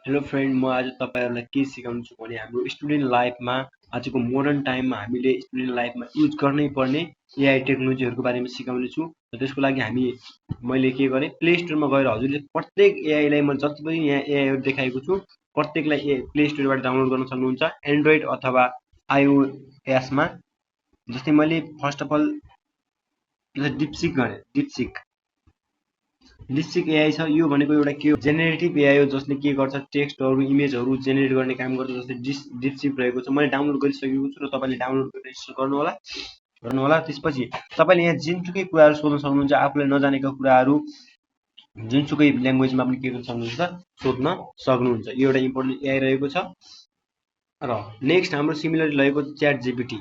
Hello friend, म आज तपाईँहरूलाई के सिकाउँछु भने हाम्रो स्टुडेन्ट लाइफमा आजको मोडर्न टाइममा हामीले स्टुडेन्ट लाइफमा युज गर्नै पर्ने एआई टेक्नोलोजीहरूको बारेमा सिकाउने छु। र त्यसको लागि मैले के गरेँ, प्ले स्टोरमा गएर हजुरले प्रत्येक एआईलाई म जति पनि यहाँ एआईहरू देखाएको छु प्रत्येकलाई प्ले स्टोरबाट डाउनलोड गर्न सक्नुहुन्छ, एन्ड्रोइड अथवा आइओएसमा। जस्तै मैले फर्स्ट अफ अल डिपसिक गरेँ। डिपसिक एआई छ। यो भनेको एउटा के हो, जेनेरेटिभ एआई हो जसले के गर्छ, टेक्स्टहरू इमेजहरू जेनेरेट गर्ने काम गर्छ। जस्तै डिपसिक रहेको छ, मैले डाउनलोड गरिसकेको छु र तपाईँले डाउनलोड गरेर इन्स्टल गर्नुहोला। त्यसपछि तपाईँले यहाँ जुनसुकै कुराहरू सोध्न सक्नुहुन्छ, आफूलाई नजानेका कुराहरू जुनसुकै ल्याङ्ग्वेजमा पनि के गर्न सक्नुहुन्छ, सोध्न सक्नुहुन्छ। यो एउटा इम्पोर्टेन्ट एआई रहेको छ। र नेक्स्ट हाम्रो सिमिलरली रहेको च्याट जिपिटी।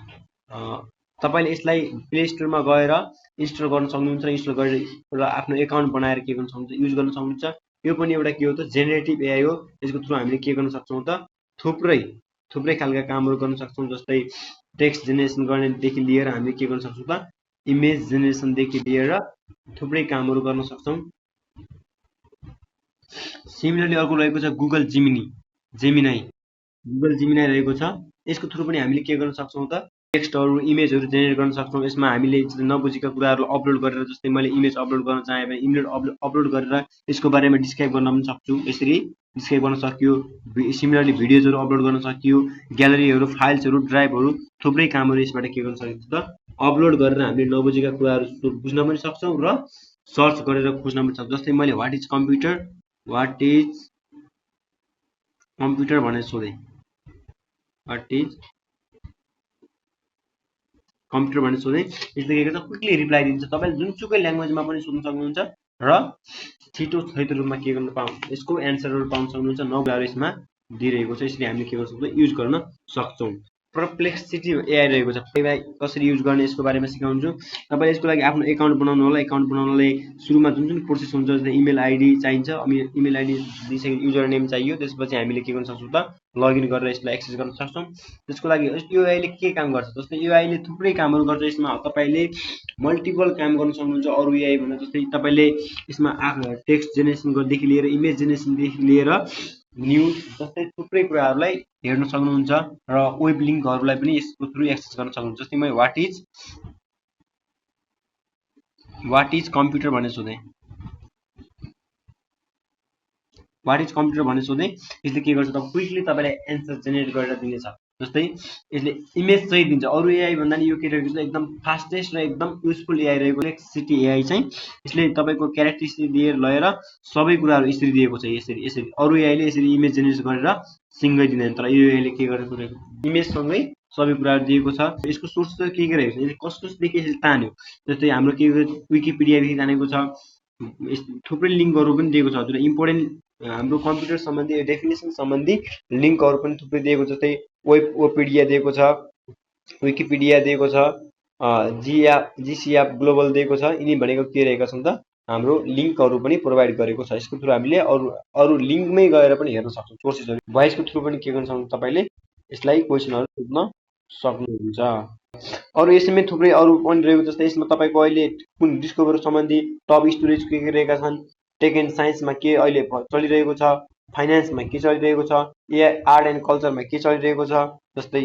तपाईँले यसलाई प्ले स्टोरमा गएर इन्स्टल गर्न सक्नुहुन्छ, इन्स्टल गरेर आफ्नो एकाउन्ट बनाएर के गर्न सक्नुहुन्छ, युज गर्न सक्नुहुन्छ। यो पनि एउटा के हो त, जेनेरेटिभ एआई हो। यसको थ्रु हामीले के गर्न सक्छौँ त, थुप्रै खालका कामहरू गर्न सक्छौँ। जस्तै टेक्स्ट जेनेरेसन गर्नेदेखि लिएर हामीले के गर्न सक्छौँ त, इमेज जेनेरेसनदेखि लिएर थुप्रै कामहरू गर्न सक्छौँ। सिमिलरली अर्को रहेको छ गुगल जेमिनाई रहेको छ। यसको थ्रु पनि हामीले के गर्न सक्छौँ त, टेक्स्टहरू इमेजहरू जेनेरेट गर्न सक्छौँ। यसमा हामीले नबुझेका कुराहरू अपलोड गरेर, जस्तै मैले इमेज अपलोड गर्न चाहेँ भने इमेज अपलोड गरेर यसको बारेमा डिस्क्राइब गर्न पनि सक्छु। यसरी डिस्क्राइब गर्न सकियो। सिमिलरली भिडियोजहरू अपलोड गर्न सकियो, ग्यालेरीहरू, फाइल्सहरू, ड्राइभहरू, थुप्रै कामहरू यसबाट के गर्न सकिन्छ त, अपलोड गरेर हामीले नबुझेका कुराहरू बुझ्न पनि सक्छौँ र सर्च गरेर खोज्न पनि सक्छौँ। जस्तै मैले वाट इज कम्प्युटर भनेर सोधेँ, वाट इज कम्प्युटर भनेर सोधेँ। यसले के गर्छ, क्विकली रिप्लाई दिन्छ। तपाईँले जुनसुकै ल्याङ्ग्वेजमा पनि सोध्न सक्नुहुन्छ र छिटो रूपमा के गर्न यसको एन्सरहरू पाउन सक्नुहुन्छ। नकुराहरू यसमा दिइरहेको छ, यसले हामीले के गर्न सक्छौँ, युज गर्न सक्छौँ। परप्लेक्सिटी एआई रहेको छ। एआई कसरी युज गर्ने यसको बारेमा सिकाउँछु। तपाईँले यसको लागि आफ्नो एकाउन्ट बनाउनु होला। एकाउन्ट बनाउनलाई सुरुमा जुन प्रोसेस हुन्छ, जस्तै इमेल आइडी चाहिन्छ। इमेल आइडी दिइसके युजर नेम चाहियो। त्यसपछि हामीले के गर्न सक्छौँ त, लगइन गरेर यसलाई एक्सेस गर्न सक्छौँ। त्यसको लागि यो एआईले के काम गर्छ, जस्तै यो एआईले थुप्रै कामहरू गर्छ। यसमा तपाईँले मल्टिपल काम गर्न सक्नुहुन्छ अरू एआई भन्दा। जस्तै तपाईँले यसमा टेक्स्ट जेनेरेसनदेखि लिएर इमेज जेनेरेसनदेखि लिएर न्युज जस्तै थुप्रै कुराहरूलाई हेर्न सक्नुहुन्छ र वेब लिङ्कहरूलाई पनि यसको थ्रु एक्सेस गर्न सक्नुहुन्छ। जस्तै मैले वाट इज कम्प्युटर भनेर सोधेँ। वाट इज कम्प्युटर भनेर सोधेँ। यसले के गर्छ त, क्विकली तपाईँलाई एन्सर जेनेरेट गरेर दिनेछ। जस्तै यसले इमेज चाहिँ दिन्छ। अरू एआई भन्दा नि यो के रहेको छ, एकदम फास्टेस्ट र एकदम युजफुल एआई रहेको। परप्लेक्सिटी एआई चाहिँ यसले तपाईँको क्यारेक्टरिस्टिक दिएर लिएर सबै कुराहरू यसरी दिएको छ। यसरी अरू एआईले यसरी इमेज जेनेरेट गरेर सिङ्गै दिँदैन, तर यो एआईले के गरेको रहेको, इमेजसँगै सबै कुराहरू दिएको छ। यसको सोर्स चाहिँ के रहेको छ, यसले कसदेखि यसले तान्यो। जस्तै हाम्रो के विकिपिडियादेखि तानेको छ। थुप्रै लिङ्कहरू पनि दिएको छ। हजुर इम्पोर्टेन्ट हाम्रो कम्प्युटर सम्बन्धी डेफिनेसन सम्बन्धी लिङ्कहरू पनि थुप्रै दिएको। जस्तै वेबपिडिया दिएको छ, विकिपिडिया दिएको छ, जिसिएप ग्लोबल दिएको छ। यिनी भनेको के रहेका छन् त, हाम्रो लिङ्कहरू पनि प्रोभाइड गरेको छ। यसको थ्रु हामीले अरू लिङ्कमै गएर पनि हेर्न सक्छौँ सोर्सेसहरू। भोइसको थ्रु पनि के गर्न सक्नुहुन्छ, तपाईँले यसलाई क्वेसनहरू सोध्न सक्नुहुन्छ। अरू यसैमै थुप्रै अरू पनि रहेको। जस्तै यसमा तपाईँको अहिले कुन डिस्कभर सम्बन्धी टप स्टोरेज के रहेका छन्, टेक एन्ड साइन्समा के अहिले चलिरहेको छ, फाइनेन्समा के चलिरहेको छ, आर्ट एन्ड कल्चरमा के चलिरहेको छ, जस्तै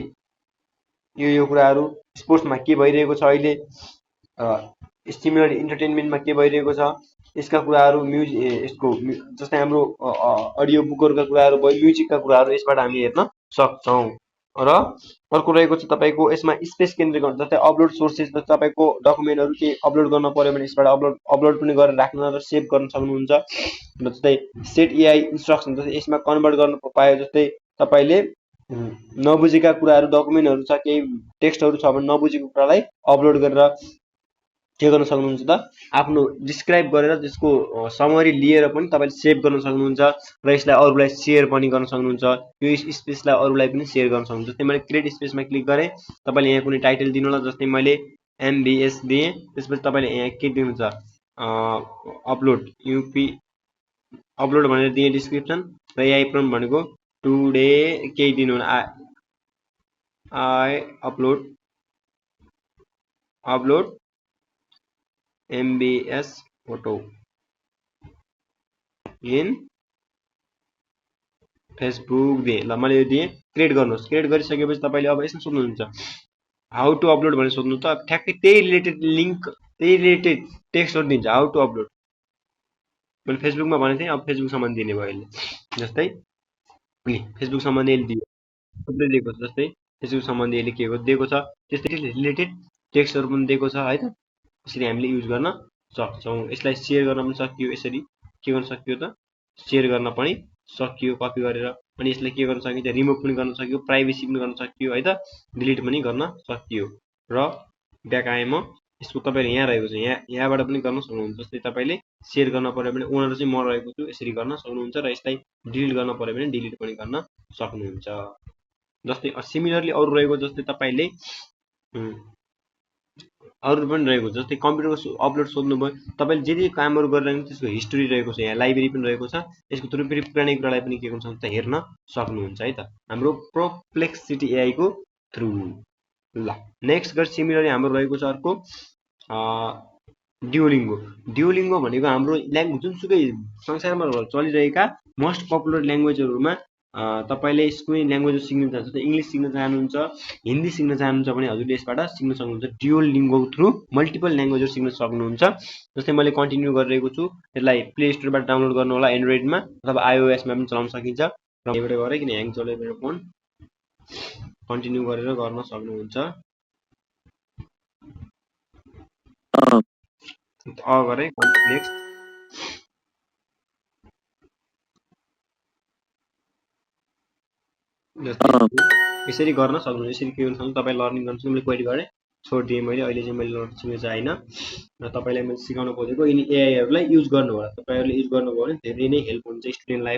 यो कुराहरू, स्पोर्ट्समा के भइरहेको छ अहिले, सिमिलर इन्टरटेनमेन्टमा के भइरहेको छ, यसका कुराहरू, यसको जस्तै हाम्रो अडियो बुकहरूका कुराहरू भयो, म्युजिकका कुराहरू यसबाट हामी हेर्न सक्छौँ। र अर्को रहेको छ तपाईँको यसमा स्पेस केन्द्रीकरण। जस्तै अपलोड सोर्सेस, तपाईँको डकुमेन्टहरू के अपलोड गर्न पर्यो भने यसबाट अपलोड पनि गरेर राख्न र सेभ गर्न सक्नुहुन्छ। जस्तै सेट एआई इन्स्ट्रक्सन, जस्तै यसमा कन्भर्ट गर्न पायो। जस्तै तपाईँले नबुझेका कुराहरू, डकुमेन्टहरू छ, केही टेक्स्टहरू छ भने नबुझेको कुरालाई अपलोड गरेर के गर्न सक्नुहुन्छ त, आफ्नो डिस्क्राइब गरेर त्यसको समरी लिएर पनि तपाईँले सेभ गर्न सक्नुहुन्छ र यसलाई अरूलाई सेयर पनि गर्न सक्नुहुन्छ। यो स्पेसलाई अरूलाई पनि सेयर गर्न सक्नुहुन्छ। जस्तै मैले क्रिएट स्पेसमा क्लिक गरेँ। तपाईँले यहाँ कुनै टाइटल दिनु होला। जस्तै मैले एमबिएस दिएँ। त्यसपछि तपाईँले यहाँ के दिनुहुन्छ, अपलोड भनेर दिएँ डिस्क्रिप्सन र एआई प्रम्प्ट भनेको टुडे केही दिनु होला, I upload MBS photo in Facebook दिएँ ल मैले यो दिएँ क्रिएट गर्नुहोस् क्रिएट गरिसकेपछि तपाईँले अब यसमा सोध्नुहुन्छ हाउ टु अपलोड भनेर सोध्नु त ठ्याक्कै त्यही रिलेटेड लिङ्क त्यही रिलेटेड टेक्स्टहरू दिन्छ हाउ टु अपलोड मैले फेसबुकमा भनेको थिएँ अब फेसबुक सम्बन्धी दिने भयो यसले जस्तै फेसबुक सम्बन्धी यसले दियो थुप्रै दिएको छ जस्तै फेसबुक सम्बन्धी यसले के दिएको छ त्यस्तै रिलेटेड टेक्स्टहरू पनि दिएको छ है त यसरी हामीले युज गर्न सक्छौँ यसलाई सेयर गर्न पनि सकियो यसरी के गर्न सकियो त सेयर गर्न पनि सकियो कपी गरेर अनि यसलाई के गर्न सकिन्छ रिमुभ पनि गर्न सकियो प्राइभेसी पनि गर्न सकियो है त डिलिट पनि गर्न सकियो र ब्याक आएँ म यसको तपाईँले यहाँ रहेको छ यहाँबाट पनि गर्न सक्नुहुन्छ जस्तै तपाईँले सेयर गर्न पर्यो भने ओनर चाहिँ म रहेको छु यसरी गर्न सक्नुहुन्छ र यसलाई डिलिट गर्न पर्यो भने डिलिट पनि गर्न सक्नुहुन्छ जस्तै सिमिलरली अरू रहेको जस्तै तपाईँले अरू पनि रहेको जस्तै कम्प्युटरको अपलोड सोध्नुभयो तपाईँले जे जे कामहरू गरिरहेको त्यसको हिस्ट्री रहेको छ यहाँ लाइब्रेरी पनि रहेको छ यसको थ्रु फेरि पुरानै कुरालाई पनि के गर्नु सक्नुहुन्छ हेर्न सक्नुहुन्छ है त हाम्रो परप्लेक्सिटी एआईको थ्रु ल नेक्स्ट गरी सिमिलरली हाम्रो रहेको छ अर्को ड्युलिङ्गो भनेको हाम्रो ल्याङ्ग्वेज जुनसुकै संसारमा चलिरहेका मोस्ट पपुलर ल्याङ्ग्वेजहरूमा तपाईँले कुनै ल्याङ्ग्वेज सिक्न चाहनुहुन्छ इङ्ग्लिस सिक्न चाहनुहुन्छ हिन्दी सिक्न चाहनुहुन्छ भने हजुरले यसबाट सिक्न सक्नुहुन्छ ड्युलिङ्गो थ्रु मल्टिपल ल्याङ्ग्वेजहरू सिक्न सक्नुहुन्छ जस्तै मैले कन्टिन्यू गरिरहेको छु यसलाई प्ले स्टोरबाट डाउनलोड गर्नु होला एन्ड्रोइडमा अथवा आइओएसमा पनि चलाउन सकिन्छ र यहीँबाट गरेँ किन ह्याङ चल्यो मेरो फोन कन्टिन्यू गरेर गर्न सक्नुहुन्छ गरेँ नेक्स्ट यसरी गर्न सक्नुहुन्छ यसरी के गर्न सक्नुहुन्छ तपाईँ लर्निङ गर्न सक्नुहुन्छ मैले क्वेरी गरेँ छोडिदिएँ मैले अहिले चाहिँ मैले लर्न सिक्न चाहिँ र तपाईँलाई मैले सिकाउन खोजेको यिनी एआईहरूलाई युज गर्नु होला तपाईँहरूले युज गर्नुभयो भने धेरै नै हेल्प हुन्छ स्टुडेन्ट लाइफ